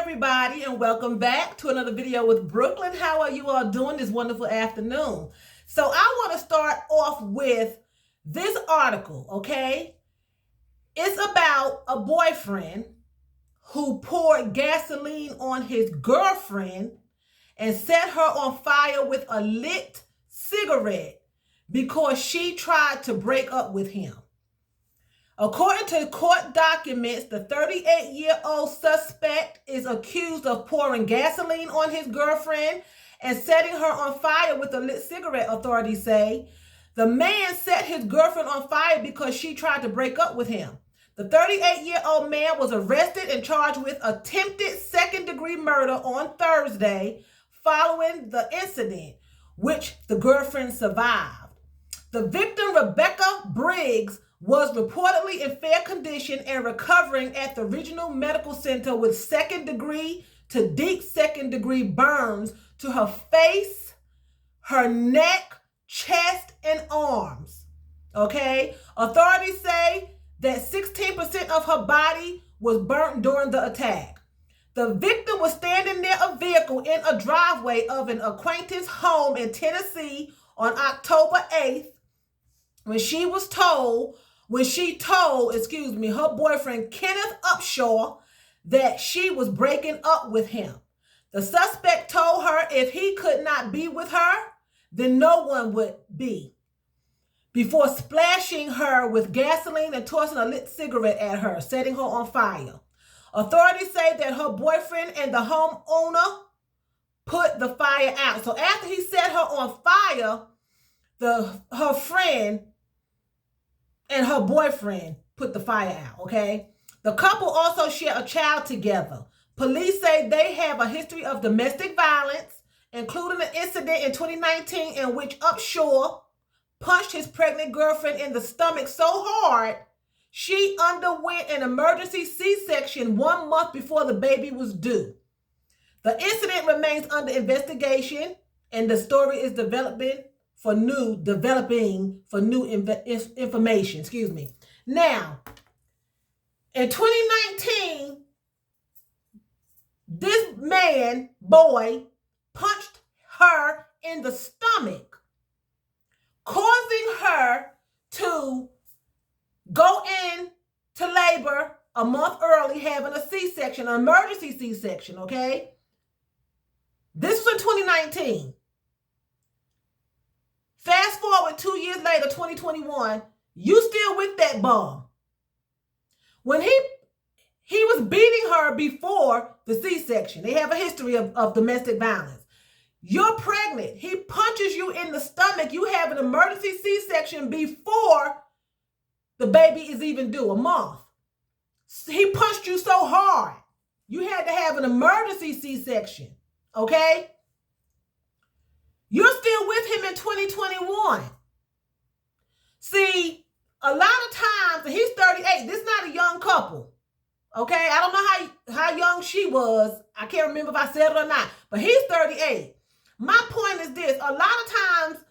everybody, and welcome back to another video with Brooklyn. How are you all doing this wonderful afternoon? So I want to start off with this article, okay? It's about a boyfriend who poured gasoline on his girlfriend and set her on fire with a lit cigarette because she tried to break up with him. According to court documents, the 38-year-old suspect is accused of pouring gasoline on his girlfriend and setting her on fire with a lit cigarette, authorities say. The man set his girlfriend on fire because she tried to break up with him. The 38-year-old man was arrested and charged with attempted second-degree murder on Thursday following the incident, which the girlfriend survived. The victim, Rebecca Briggs, was reportedly in fair condition and recovering at the Regional Medical Center with second-degree to deep second-degree burns to her face, her neck, chest, and arms. Okay? Authorities say that 16% of her body was burnt during the attack. The victim was standing near a vehicle in a driveway of an acquaintance home in Tennessee on October 8th when she told her boyfriend Kenneth Upshaw that she was breaking up with him. The suspect told her if he could not be with her, then no one would be, before splashing her with gasoline and tossing a lit cigarette at her, setting her on fire. Authorities say that her boyfriend and the homeowner put the fire out. So after he set her on fire, her friend and her boyfriend put the fire out, okay? The couple also share a child together. Police say they have a history of domestic violence, including an incident in 2019 in which Upshaw punched his pregnant girlfriend in the stomach so hard she underwent an emergency C-section 1 month before the baby was due. The incident remains under investigation, and the story is developing for new information. Now, in 2019, this boy punched her in the stomach, causing her to go into labor a month early, having a C-section, an emergency C-section, okay? This was in 2019. Fast forward 2 years later, 2021, you still with that bum. When he was beating her before the C-section. They have a history of domestic violence. You're pregnant. He punches you in the stomach. You have an emergency C-section before the baby is even due, a month. He punched you so hard. You had to have an emergency C-section, okay? You're still with him in 2021. See, a lot of times, and he's 38, this is not a young couple, okay? I don't know how young she was. I can't remember if I said it or not, but he's 38. My point is this: a lot of times,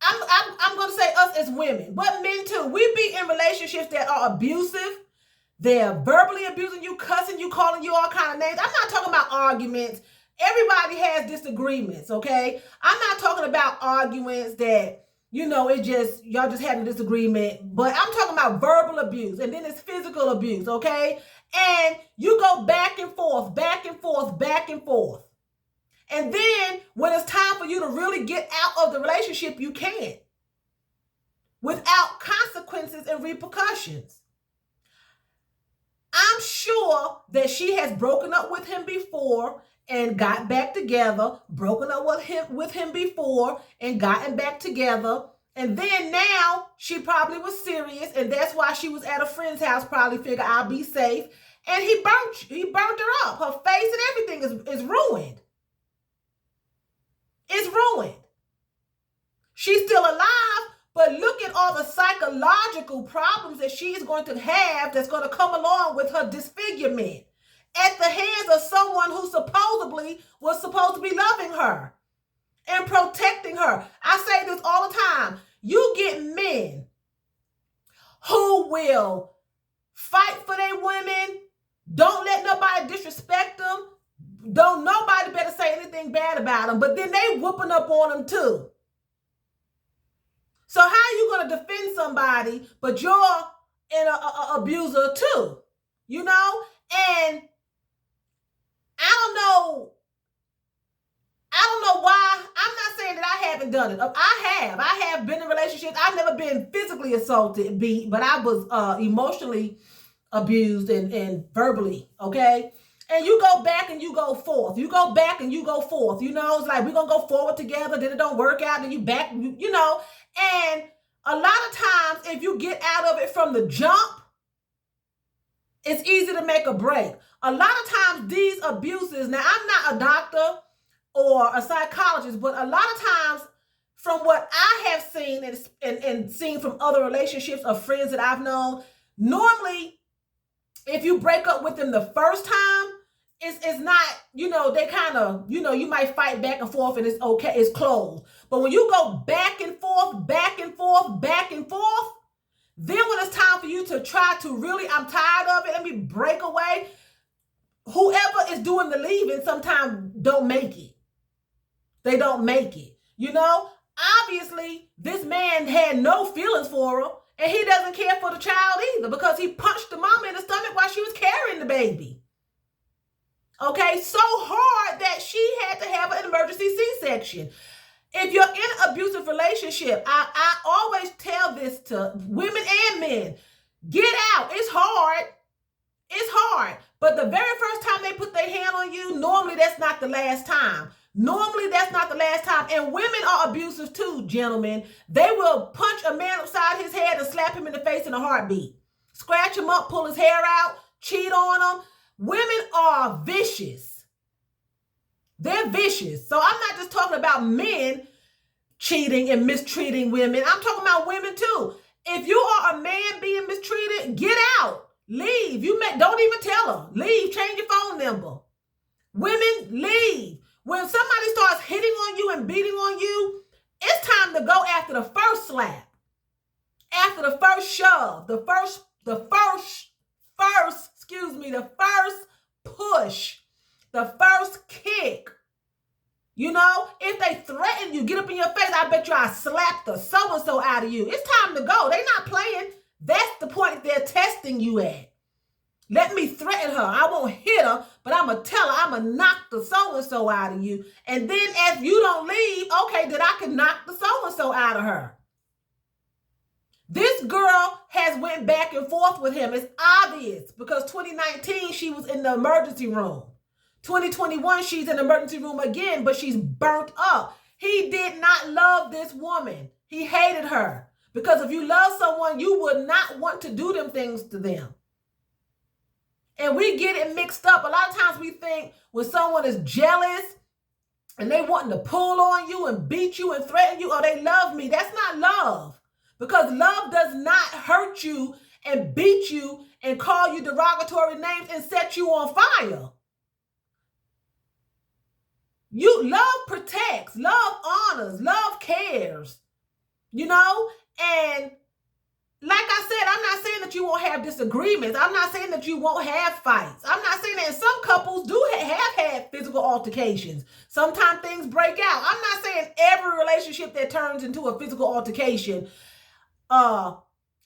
I'm going to say us as women, but men too, we be in relationships that are abusive. They're verbally abusing you, cussing you, calling you all kind of names. I'm not talking about arguments. Everybody has disagreements, okay? I'm not talking about arguments that, y'all just having a disagreement, but I'm talking about verbal abuse, and then it's physical abuse, okay? And you go back and forth, back and forth, back and forth. And then when it's time for you to really get out of the relationship, you can't, without consequences and repercussions. I'm sure that she has broken up with him before and got back together, broken up with him before and gotten back together. And then now she probably was serious, and that's why she was at a friend's house, probably figured I'll be safe. And he burnt her up. Her face and everything is ruined. It's ruined. She's still alive, but look at all the psychological problems that she's going to have that's going to come along with her disfigurement at the hands of someone who supposedly was supposed to be loving her and protecting her. I say this all the time. You get men who will fight for their women, don't let nobody don't nobody better say anything bad about them, but then they whooping up on them too. So how are you going to defend somebody, but you're an abuser too? You know? And I don't know why. I'm not saying that I haven't done it. I have been in relationships. I've never been physically assaulted, but I was emotionally abused and verbally, okay? And you go back and you go forth. You go back and you go forth. You know, it's like we're going to go forward together. Then it don't work out. Then you back, you know. And a lot of times, if you get out of it from the jump, it's easy to make a break. A lot of times, these abuses, now I'm not a doctor or a psychologist, but a lot of times, from what I have seen and seen from other relationships of friends that I've known, normally, if you break up with them the first time, it's not, you know, they kind of, you know, you might fight back and forth and it's okay, it's closed. But when you go back and forth, back and forth, back and forth, then when it's time for you to try to really, I'm tired of it, let me break away, whoever is doing the leaving sometimes don't make it. They don't make it. You know, obviously, this man had no feelings for her, and he doesn't care for the child either because he punched the mama in the stomach while she was carrying the baby. Okay, so hard that she had to have an emergency C-section. If you're in an abusive relationship, I always tell this to women and men, get out. It's hard. It's hard. But the very first time they put their hand on you, normally that's not the last time. Normally that's not the last time. And women are abusive too, gentlemen. They will punch a man upside his head and slap him in the face in a heartbeat. Scratch him up, pull his hair out, cheat on him. Women are vicious. They're vicious. So I'm not just talking about men cheating and mistreating women. I'm talking about women too. If you are a man being mistreated, get out. Leave. Don't even tell her. Leave. Change your phone number. Women, leave. When somebody starts hitting on you and beating on you, it's time to go after the first slap. After the first shove, the first push, the first kick. You know, if they threaten you, get up in your face, I bet you I slap the so-and-so out of you. It's time to go. They're not playing. That's the point they're testing you at. Let me threaten her. I won't hit her, but I'm going to tell her I'm going to knock the so-and-so out of you. And then if you don't leave, okay, then I can knock the so-and-so out of her. This girl has went back and forth with him. It's obvious because 2019, she was in the emergency room. 2021, she's in the emergency room again, but she's burnt up. He did not love this woman. He hated her because if you love someone, you would not want to do them things to them. And we get it mixed up. A lot of times we think when someone is jealous and they wanting to pull on you and beat you and threaten you, oh, they love me. That's not love. Because love does not hurt you and beat you and call you derogatory names and set you on fire. Love protects, love honors, love cares, you know? And like I said, I'm not saying that you won't have disagreements. I'm not saying that you won't have fights. I'm not saying that. And some couples do have had physical altercations. Sometimes things break out. I'm not saying every relationship that turns into a physical altercation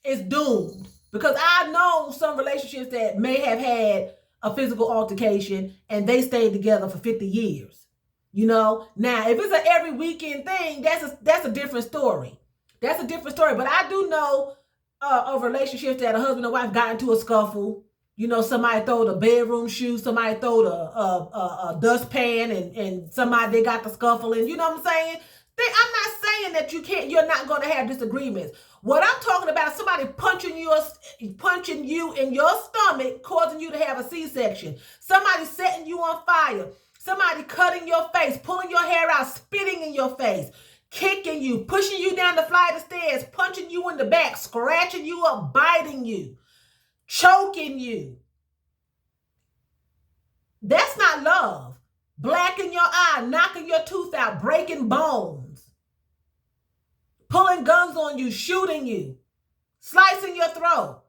is doomed. Because I know some relationships that may have had a physical altercation and they stayed together for 50 years. You know, now if it's an every weekend thing, that's a different story. That's a different story. But I do know of relationships that a husband and wife got into a scuffle. You know, somebody throwed a bedroom shoe, somebody throwed a dustpan, and somebody they got the scuffle. And you know what I'm saying? I'm not saying that you're not going to have disagreements. What I'm talking about is somebody punching you in your stomach, causing you to have a C-section. Somebody setting you on fire. Somebody cutting your face, pulling your hair out, spitting in your face, kicking you, pushing you down the flight of stairs, punching you in the back, scratching you up, biting you, choking you. That's not love. Blacking your eye, knocking your tooth out, breaking bones, pulling guns on you, shooting you, slicing your throat.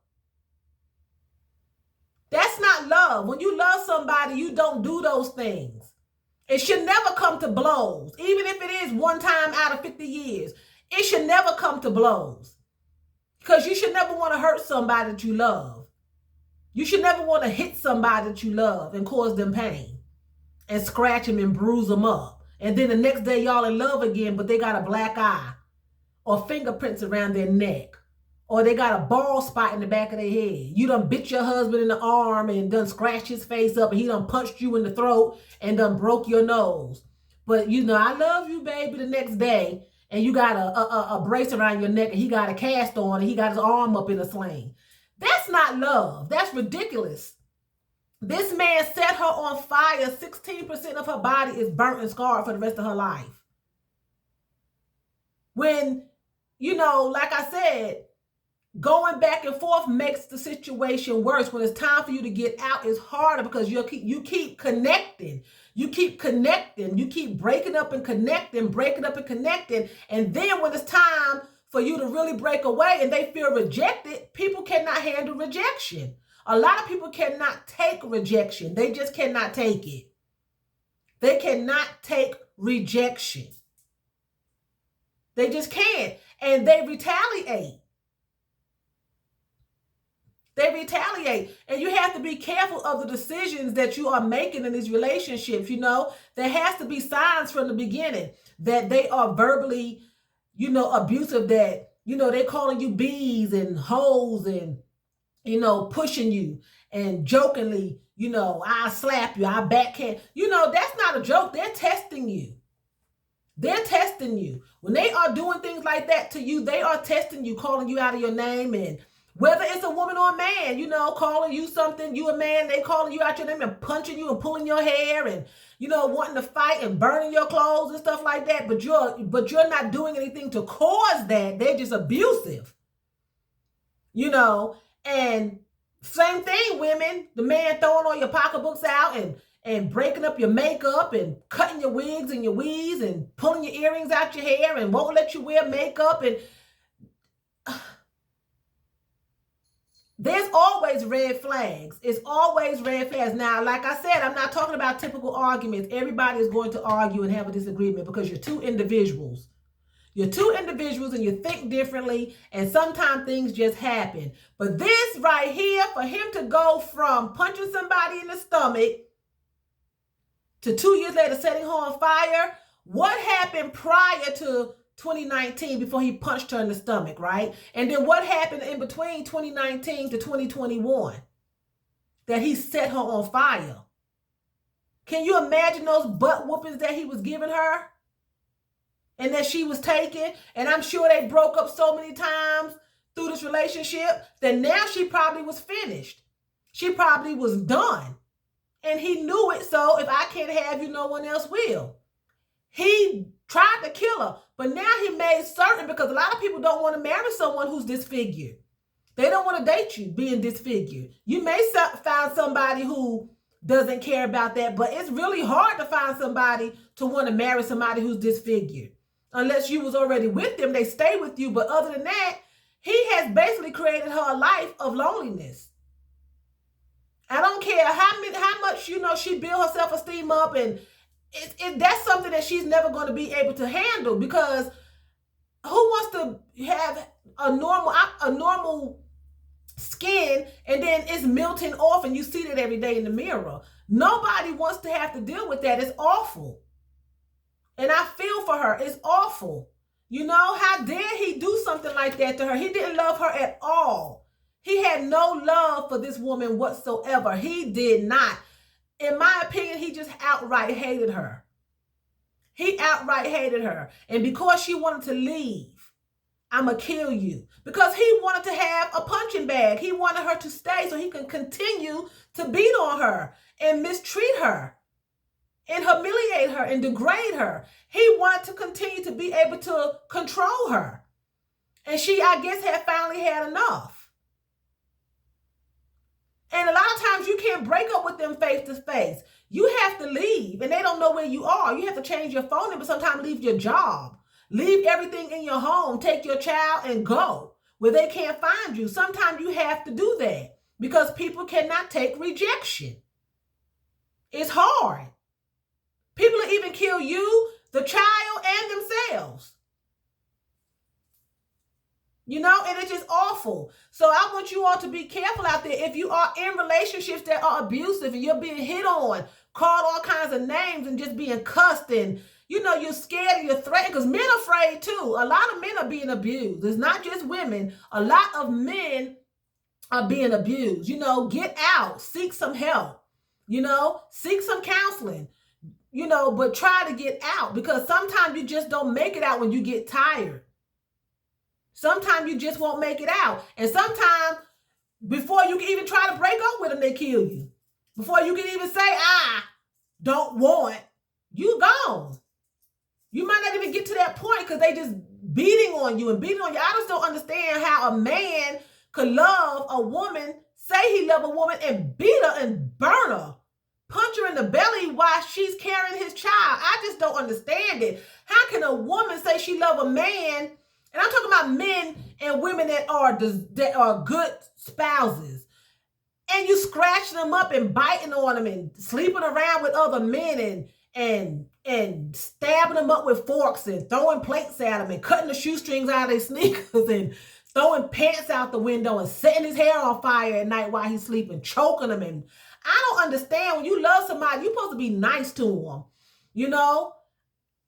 That's not love. When you love somebody, you don't do those things. It should never come to blows. Even if it is one time out of 50 years, it should never come to blows. Because you should never want to hurt somebody that you love. You should never want to hit somebody that you love and cause them pain and scratch them and bruise them up. And then the next day y'all in love again, but they got a black eye or fingerprints around their neck, or they got a bald spot in the back of their head. You done bit your husband in the arm and done scratched his face up, and he done punched you in the throat and done broke your nose. But you know, I love you, baby, the next day, and you got a brace around your neck, and he got a cast on, and he got his arm up in a sling. That's not love. That's ridiculous. This man set her on fire. 16% of her body is burnt and scarred for the rest of her life. When, you know, like I said, going back and forth makes the situation worse. When it's time for you to get out, it's harder because you keep connecting. You keep connecting. You keep breaking up and connecting, breaking up and connecting. And then when it's time for you to really break away and they feel rejected, people cannot handle rejection. A lot of people cannot take rejection. They just cannot take it. They cannot take rejection. They just can't. And they retaliate. They retaliate. And you have to be careful of the decisions that you are making in these relationships. You know, there has to be signs from the beginning that they are verbally, you know, abusive, that, you know, they're calling you bees and hoes and, you know, pushing you and jokingly, you know, I slap you, I backhand. You know, that's not a joke. They're testing you. They're testing you. When they are doing things like that to you, they are testing you, calling you out of your name. And whether it's a woman or a man, you know, calling you something, you a man, they calling you out your name and punching you and pulling your hair and, you know, wanting to fight and burning your clothes and stuff like that. But you're not doing anything to cause that. They're just abusive. You know, and same thing, women, the man throwing all your pocketbooks out and breaking up your makeup and cutting your wigs and your weaves and pulling your earrings out your hair and won't let you wear makeup. And there's always red flags. It's always red flags. Now, like I said, I'm not talking about typical arguments. Everybody is going to argue and have a disagreement because you're two individuals. You're two individuals and you think differently, and sometimes things just happen. But this right here, for him to go from punching somebody in the stomach to 2 years later setting her on fire, what happened prior to 2019 before he punched her in the stomach, right? And then what happened in between 2019 to 2021 that he set her on fire? Can you imagine those butt whoopings that he was giving her and that she was taking? And I'm sure they broke up so many times through this relationship that now she probably was finished. She probably was done. And he knew it, so if I can't have you, no one else will. He tried to kill her, but now he made certain, because a lot of people don't want to marry someone who's disfigured. They don't want to date you being disfigured. You may find somebody who doesn't care about that, but it's really hard to find somebody to want to marry somebody who's disfigured. Unless you was already with them, they stay with you. But other than that, he has basically created her a life of loneliness. I don't care how much, you know, she built her self-esteem up, and that's something that she's never going to be able to handle, because who wants to have a normal skin and then it's melting off and you see that every day in the mirror? Nobody wants to have to deal with that. It's awful. And I feel for her. It's awful. You know, how dare he do something like that to her? He didn't love her at all. He had no love for this woman whatsoever. He did not. In my opinion, he just outright hated her. He outright hated her. And because she wanted to leave, I'm going to kill you. Because he wanted to have a punching bag. He wanted her to stay so he can continue to beat on her and mistreat her and humiliate her and degrade her. He wanted to continue to be able to control her. And she, I guess, had finally had enough. And a lot of times you can't break up with them face to face. You have to leave, and they don't know where you are. You have to change your phone number, sometimes leave your job. Leave everything in your home, take your child and go where they can't find you. Sometimes you have to do that because people cannot take rejection. It's hard. People will even kill you, the child, and themselves. You know, and it's just awful. So I want you all to be careful out there. If you are in relationships that are abusive and you're being hit on, called all kinds of names and just being cussed, and you know, you're scared and you're threatened, because men are afraid too. A lot of men are being abused. It's not just women. A lot of men are being abused. You know, get out, seek some help, you know, seek some counseling, you know, but try to get out, because sometimes you just don't make it out when you get tired. Sometimes you just won't make it out. And sometimes before you can even try to break up with them, they kill you. Before you can even say, I don't want, you gone. You might not even get to that point because they just beating on you and beating on you. I just don't understand how a man could love a woman, say he love a woman, and beat her and burn her, punch her in the belly while she's carrying his child. I just don't understand it. How can a woman say she love a man? And I'm talking about men and women that are good spouses, and you scratching them up and biting on them and sleeping around with other men and stabbing them up with forks and throwing plates at them and cutting the shoestrings out of their sneakers and throwing pants out the window and setting his hair on fire at night while he's sleeping, choking them. And I don't understand, when you love somebody, you're supposed to be nice to them, you know?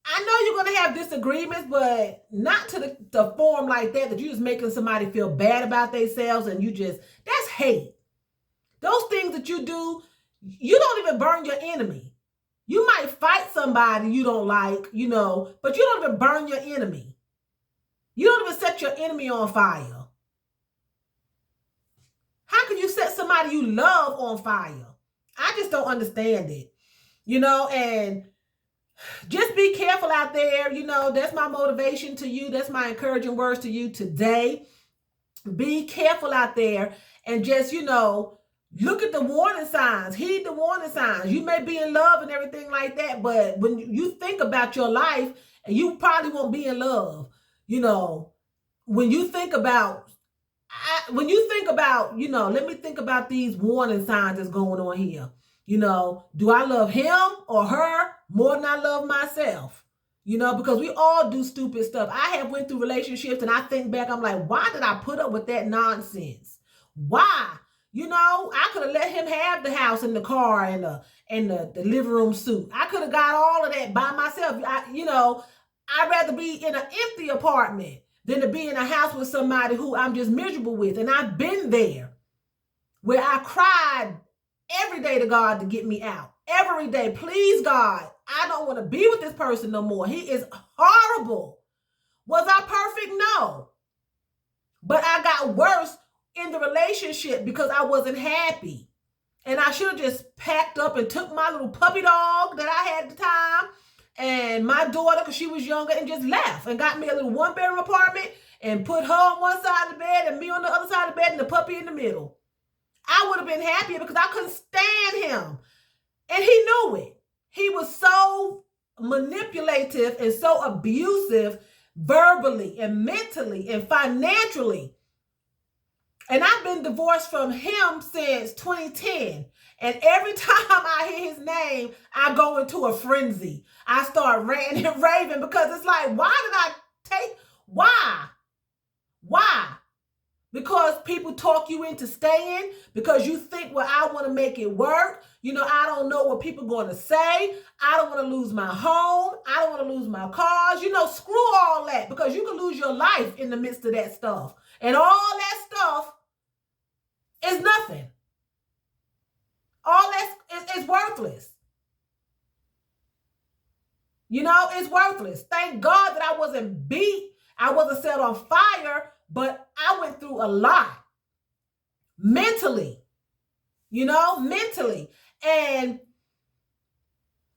I know you're going to have disagreements, but not to the form like that you're just making somebody feel bad about themselves, and that's hate. Those things that you do, you don't even burn your enemy. You might fight somebody you don't like, you know, but you don't even burn your enemy. You don't even set your enemy on fire. How can you set somebody you love on fire? I just don't understand it, you know, and just be careful out there. You know, that's my motivation to you. That's my encouraging words to you today. Be careful out there and just, you know, look at the warning signs. Heed the warning signs. You may be in love and everything like that, but when you think about your life, and you probably won't be in love, you know, when you think about, you know, let me think about these warning signs that's going on here. You know, do I love him or her more than I love myself? You know, because we all do stupid stuff. I have went through relationships and I think back, I'm like, why did I put up with that nonsense? Why? You know, I could have let him have the house and the car and the living room suite. I could have got all of that by myself. You know, I'd rather be in an empty apartment than to be in a house with somebody who I'm just miserable with. And I've been there where I cried every day to God to get me out. Every day, please God, I don't want to be with this person no more. He is horrible. Was I perfect? No. But I got worse in the relationship because I wasn't happy. And I should have just packed up and took my little puppy dog that I had at the time and my daughter, because she was younger, and just left and got me a little one-bedroom apartment and put her on one side of the bed and me on the other side of the bed and the puppy in the middle. I would have been happier because I couldn't stand him. And he knew it. He was so manipulative and so abusive verbally and mentally and financially. And I've been divorced from him since 2010. And every time I hear his name, I go into a frenzy. I start ranting and raving because it's like, why? Because people talk you into staying, because you think, well, I want to make it work. You know, I don't know what people are going to say. I don't want to lose my home. I don't want to lose my cars. You know, screw all that, because you can lose your life in the midst of that stuff. And all that stuff is nothing. All that is worthless. You know, it's worthless. Thank God that I wasn't beat. I wasn't set on fire. But I went through a lot mentally, you know, mentally. And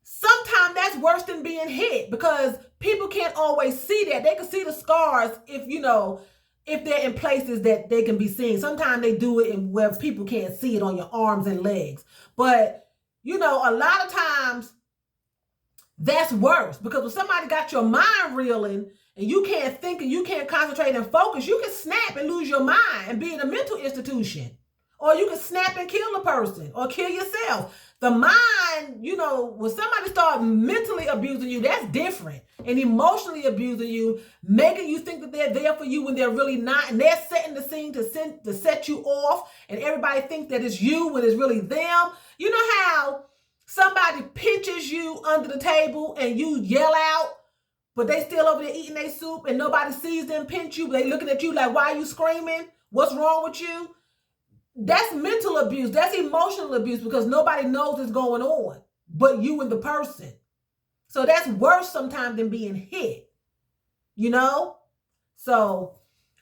sometimes that's worse than being hit, because people can't always see that. They can see the scars if, you know, if they're in places that they can be seen. Sometimes they do it where people can't see it on your arms and legs. But, you know, a lot of times that's worse, because when somebody got your mind reeling, and you can't think and you can't concentrate and focus, you can snap and lose your mind and be in a mental institution. Or you can snap and kill a person or kill yourself. The mind, when somebody starts mentally abusing you, that's different. And emotionally abusing you, making you think that they're there for you when they're really not. And they're setting the scene to set you off. And everybody thinks that it's you when it's really them. You know how somebody pinches you under the table and you yell out, but they still over there eating their soup and nobody sees them pinch you. But they looking at you like, why are you screaming? What's wrong with you? That's mental abuse. That's emotional abuse because nobody knows what's going on but you and the person. So that's worse sometimes than being hit, So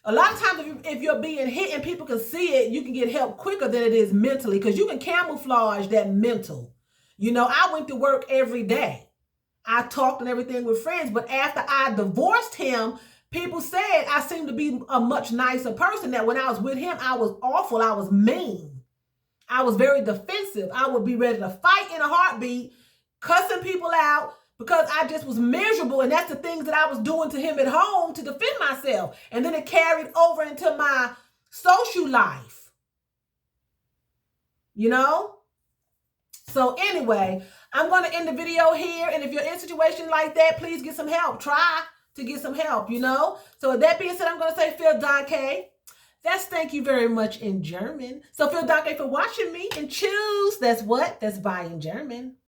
a lot of times if you're being hit and people can see it, you can get help quicker than it is mentally because you can camouflage that mental. I went to work every day. I talked and everything with friends, but after I divorced him, people said I seemed to be a much nicer person, that when I was with him, I was awful. I was mean. I was very defensive. I would be ready to fight in a heartbeat, cussing people out because I just was miserable. And that's the things that I was doing to him at home to defend myself. And then it carried over into my social life. So anyway, I'm going to end the video here. And if you're in a situation like that, please get some help. Try to get some help, So with that being said, I'm going to say vielen Dank. That's thank you very much in German. So vielen Dank for watching me and choose. That's what? That's bye in German.